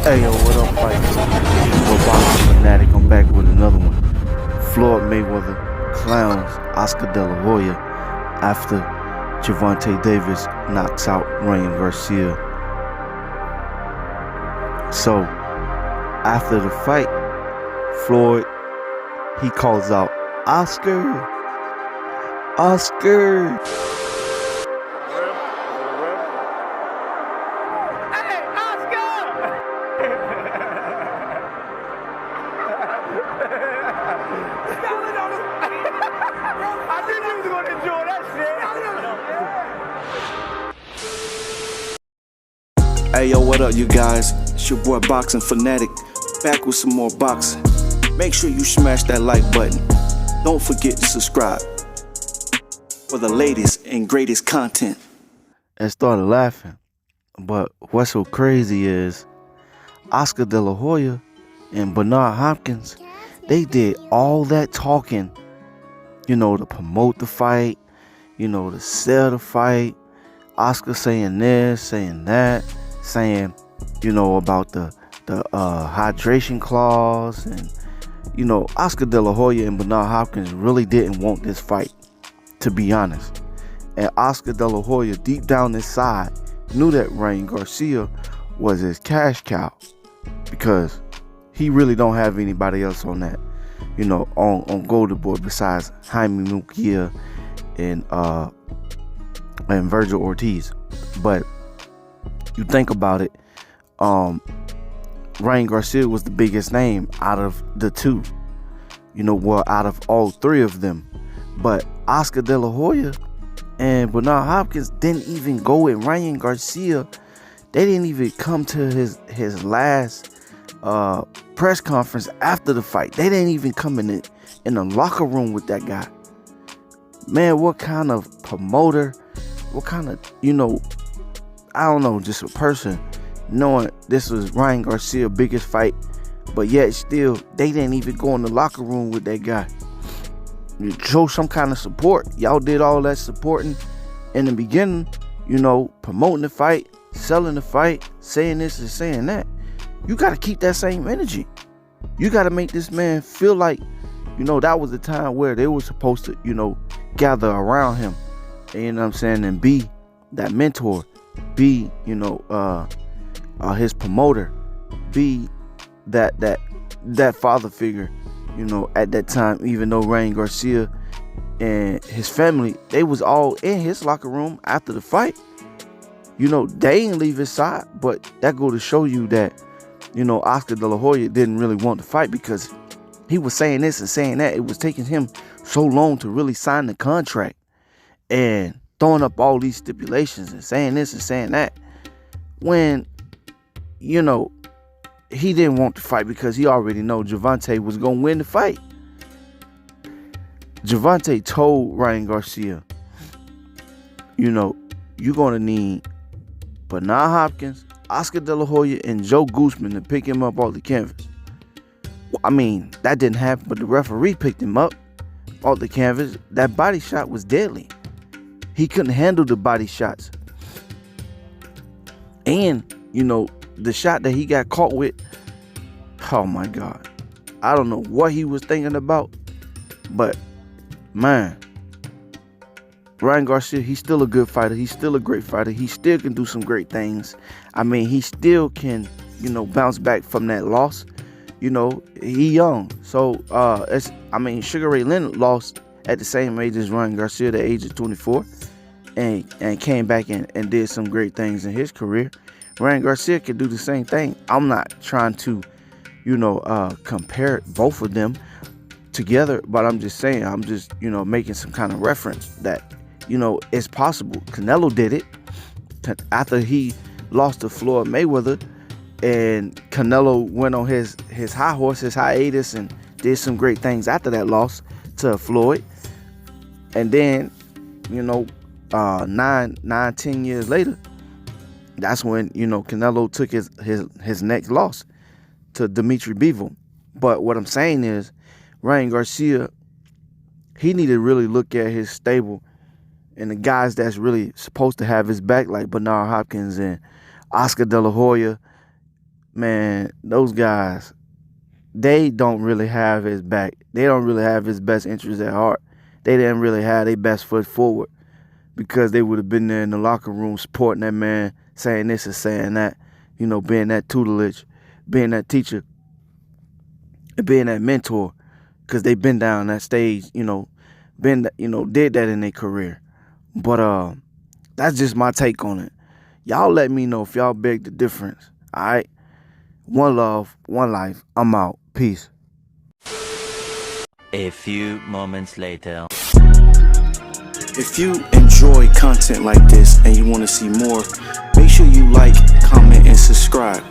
Hey yo, what up, fight? We're boxing fanatic. I'm back with another one. Floyd Mayweather clowns Oscar Dela Hoya after Gervonta Davis knocks out Rain Garcia. So after the fight, Floyd he calls out Oscar, Oscar. I knew you was gonna enjoy that shit. Hey yo, what up, you guys? It's your boy Boxing Fanatic, back with some more boxing. Make sure you smash that like button. Don't forget to subscribe for the latest and greatest content. And started laughing, but what's so crazy is Oscar De La Hoya and Bernard Hopkins, they did all that talking, to promote the fight, to sell the fight. Oscar saying this, saying that, saying, about the hydration clause. And, Oscar De La Hoya and Bernard Hopkins really didn't want this fight, to be honest. And Oscar De La Hoya, deep down inside, knew that Rain Garcia was his cash cow, because he really don't have anybody else on that, on Golden Boy besides Jaime Munguia and Virgil Ortiz. But you think about it, Rain Garcia was the biggest name out of the two, out of all three of them. But Oscar De La Hoya and Bernard Hopkins didn't even go with Rain Garcia. They didn't even come to his last press conference after the fight. They didn't even come in the locker room with that guy. Man, what kind of promoter, what kind of, I don't know, just a person knowing this was Rain Garcia's biggest fight, but yet still, they didn't even go in the locker room with that guy. You show some kind of support. Y'all did all that supporting in the beginning, promoting the fight, selling the fight, saying this and saying that. You got to keep that same energy. You got to make this man feel like, that was the time where they were supposed to, gather around him. And be that mentor, be, his promoter, be that father figure, at that time. Even though Rain Garcia and his family, they was all in his locker room after the fight. They ain't leave his side, but that go to show you that, Oscar De La Hoya didn't really want to fight, because he was saying this and saying that. It was taking him so long to really sign the contract and throwing up all these stipulations and saying this and saying that, when, he didn't want to fight, because he already know Gervonta was going to win the fight. Gervonta told Rain Garcia, you're going to need Bernard Hopkins, Oscar De La Hoya, and Joe Gooseman to pick him up off the canvas. I mean, that didn't happen, but the referee picked him up off the canvas. That body shot was deadly. He couldn't handle the body shots. And, the shot that he got caught with, oh my God. I don't know what he was thinking about, but man, Rain Garcia, he's still a good fighter. He's still a great fighter. He still can do some great things. I mean, he still can, bounce back from that loss. He young. So, Sugar Ray Leonard lost at the same age as Rain Garcia, the age of 24, and came back and did some great things in his career. Rain Garcia could do the same thing. I'm not trying to, compare both of them together, but I'm just saying, I'm just, making some kind of reference that, it's possible. Canelo did it after he lost to Floyd Mayweather, and Canelo went on his high horse, his hiatus, and did some great things after that loss to Floyd. And then, 10 years later, that's when, Canelo took his next loss to Dimitri Bivol. But what I'm saying is, Rain Garcia, he need to really look at his stable and the guys that's really supposed to have his back, like Bernard Hopkins and Oscar De La Hoya. man, those guys, they don't really have his back. They don't really have his best interest at heart. They didn't really have their best foot forward, because they would have been there in the locker room supporting that man, saying this and saying that, being that tutelage, being that teacher, and being that mentor, because they've been down that stage, did that in their career. But that's just my take on it. Y'all let me know if y'all beg the difference. All right? One love, one life. I'm out. Peace. A few moments later. If you enjoy content like this and you want to see more, make sure you like, comment, and subscribe.